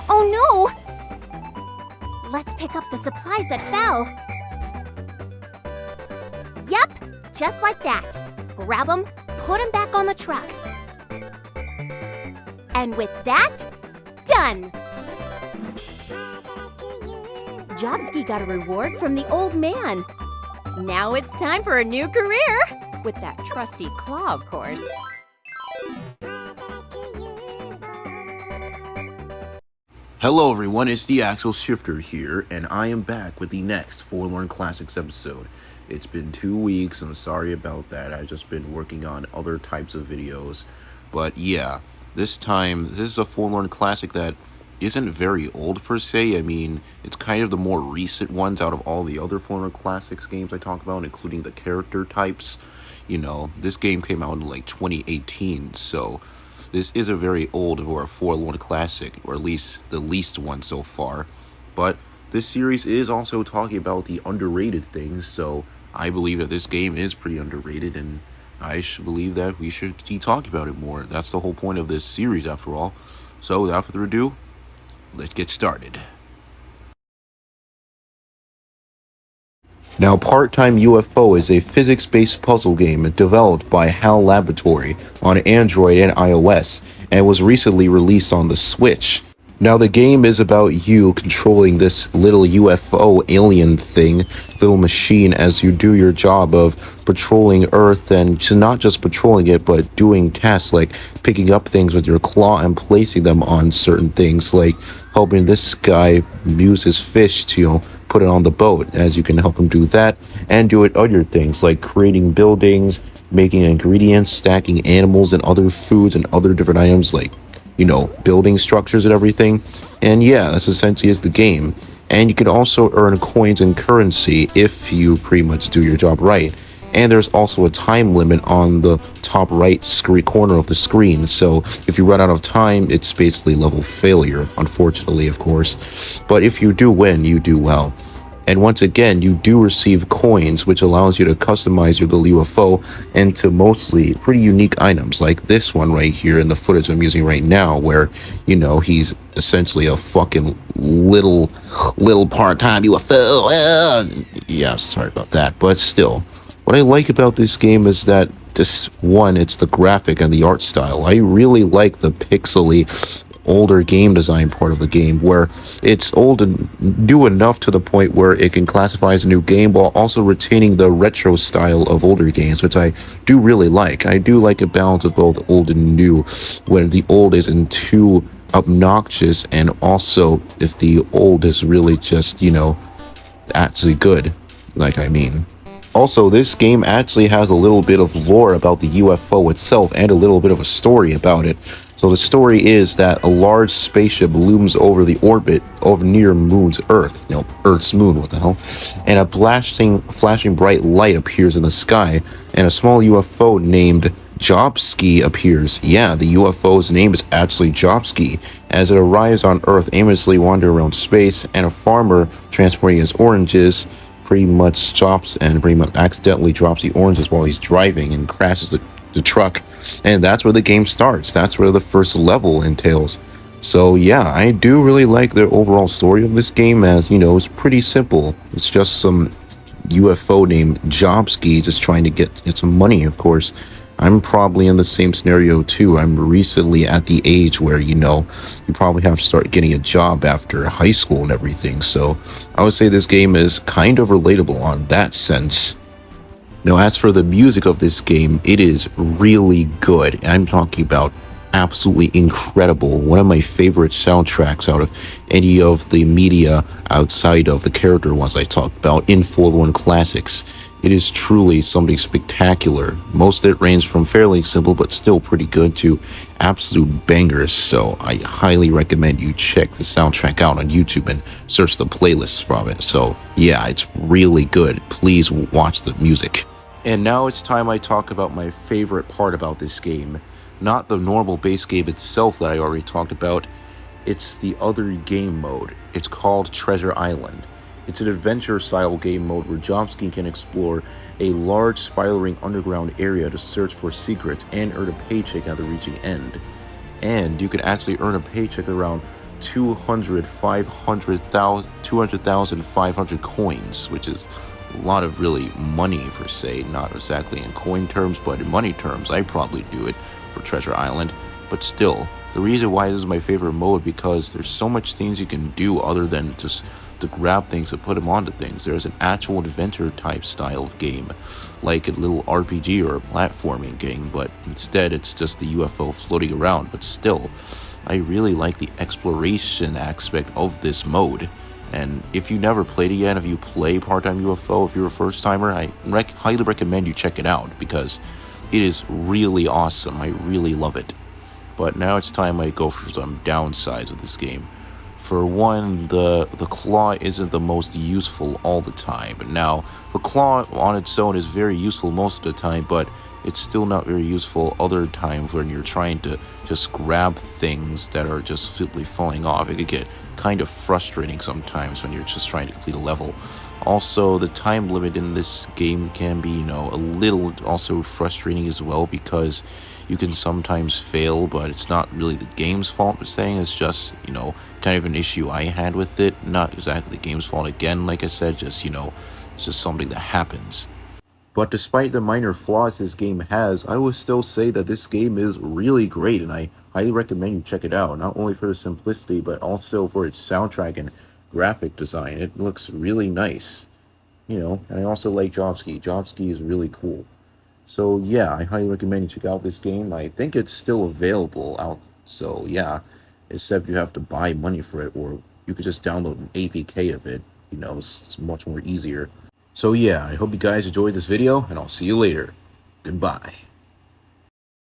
Oh no! Let's pick up the supplies that fell. Yep, just like that. Grab them, put them back on the truck. And with that, done! Jobski got a reward from the old man. Now it's time for a new career. With that trusty claw, of course. Hello everyone, it's the Axle Shifter here, and I am back with the next Forlorn Classics episode. It's been 2 weeks, I'm sorry about that, I've just been working on other types of videos. But yeah, this time, this is a Forlorn Classic that isn't very old per se. I mean, it's kind of the more recent ones out of all the other Forlorn Classics games I talk about, including the character types. You know, this game came out in like 2018, so this is a very old or a Forlorn Classic, or at least the least one so far. But this series is also talking about the underrated things, so I believe that this game is pretty underrated, and I believe that we should keep talking about it more. That's the whole point of this series, after all. So, without further ado, let's get started. Now, Part-Time UFO is a physics-based puzzle game developed by HAL Laboratory on Android and iOS, and was recently released on the Switch. Now, the game is about you controlling this little UFO alien thing, little machine, as you do your job of patrolling Earth, and not just patrolling it, but doing tasks like picking up things with your claw and placing them on certain things, like helping this guy use his fish to, put it on the boat, as you can help him do that, and do it other things like creating buildings, making ingredients, stacking animals and other foods and other different items like, you know, building structures and everything. And yeah, that's essentially is the game. And you can also earn coins and currency if you pretty much do your job right. And there's also a time limit on the top right corner of the screen. So if you run out of time, it's basically level failure, unfortunately, of course. But if you do win, you do well. And once again, you do receive coins, which allows you to customize your little UFO into mostly pretty unique items, like this one right here in the footage I'm using right now, where, you know, he's essentially a fucking little part-time UFO. Yeah, sorry about that, but still. What I like about this game is that it's the graphic and the art style. I really like the pixely older game design part of the game, where it's old and new enough to the point where it can classify as a new game while also retaining the retro style of older games, which I do really like. I do like a balance of both old and new, when the old isn't too obnoxious, and also if the old is really just, you know, actually good, Also, this game actually has a little bit of lore about the UFO itself and a little bit of a story about it. So the story is that a large spaceship looms over the orbit of near moon's Earth, you know, Earth's moon, what the hell, and a flashing bright light appears in the sky, and a small UFO named Jobski appears. Yeah, the UFO's name is actually Jobski, as it arrives on Earth, aimlessly wandering around space, and a farmer transporting his oranges pretty much stops and pretty much accidentally drops the oranges while he's driving and crashes the truck. And that's where the game starts. That's where the first level entails. So yeah, I do really like the overall story of this game, as, you know, it's pretty simple. It's just some UFO named Jobski just trying to get some money, of course. I'm probably in the same scenario too. I'm recently at the age where, you know, you probably have to start getting a job after high school and everything. So I would say this game is kind of relatable on that sense. Now, as for the music of this game, it is really good. I'm talking about absolutely incredible. One of my favorite soundtracks out of any of the media outside of the character ones I talked about in Forlorn Classics. It is truly something spectacular. Most of it ranges from fairly simple but still pretty good to absolute bangers, so I highly recommend you check the soundtrack out on YouTube and search the playlists from it. So yeah, it's really good. Please watch the music. And now it's time I talk about my favorite part about this game. Not the normal base game itself that I already talked about. It's the other game mode. It's called Treasure Island. It's an adventure-style game mode where Jobski can explore a large spiraling underground area to search for secrets and earn a paycheck at the reaching end. And you can actually earn a paycheck around 200,500 coins, which is a lot of really money for say, not exactly in coin terms, but in money terms. I'd probably do it for Treasure Island, but still, the reason why this is my favorite mode because there's so much things you can do other than just to grab things and put them onto things. There's an actual adventure type style of game, like a little RPG or a platforming game, but instead it's just the UFO floating around. But still, I really like the exploration aspect of this mode. And if you never played it yet, if you play Part-Time UFO, if you're a first timer, I highly recommend you check it out because it is really awesome. I really love it. But now it's time I go for some downsides of this game. For one, the claw isn't the most useful all the time. But now, the claw on its own is very useful most of the time, but it's still not very useful other times when you're trying to just grab things that are just simply falling off. It could get kind of frustrating sometimes when you're just trying to complete a level. Also, the time limit in this game can be, a little also frustrating as well because you can sometimes fail, but it's not really the game's fault per se. It's just, kind of an issue I had with it. Not exactly the game's fault again, like I said, just, it's just something that happens. But despite the minor flaws this game has, I would still say that this game is really great, and I highly recommend you check it out, not only for the simplicity, but also for its soundtrack and graphic design. It looks really nice, and I also like Jobski. Jobski is really cool. So yeah, I highly recommend you check out this game. I think it's still available out, so yeah, except you have to buy money for it, or you could just download an APK of it. It's much more easier. So yeah, I hope you guys enjoyed this video, and I'll see you later. Goodbye.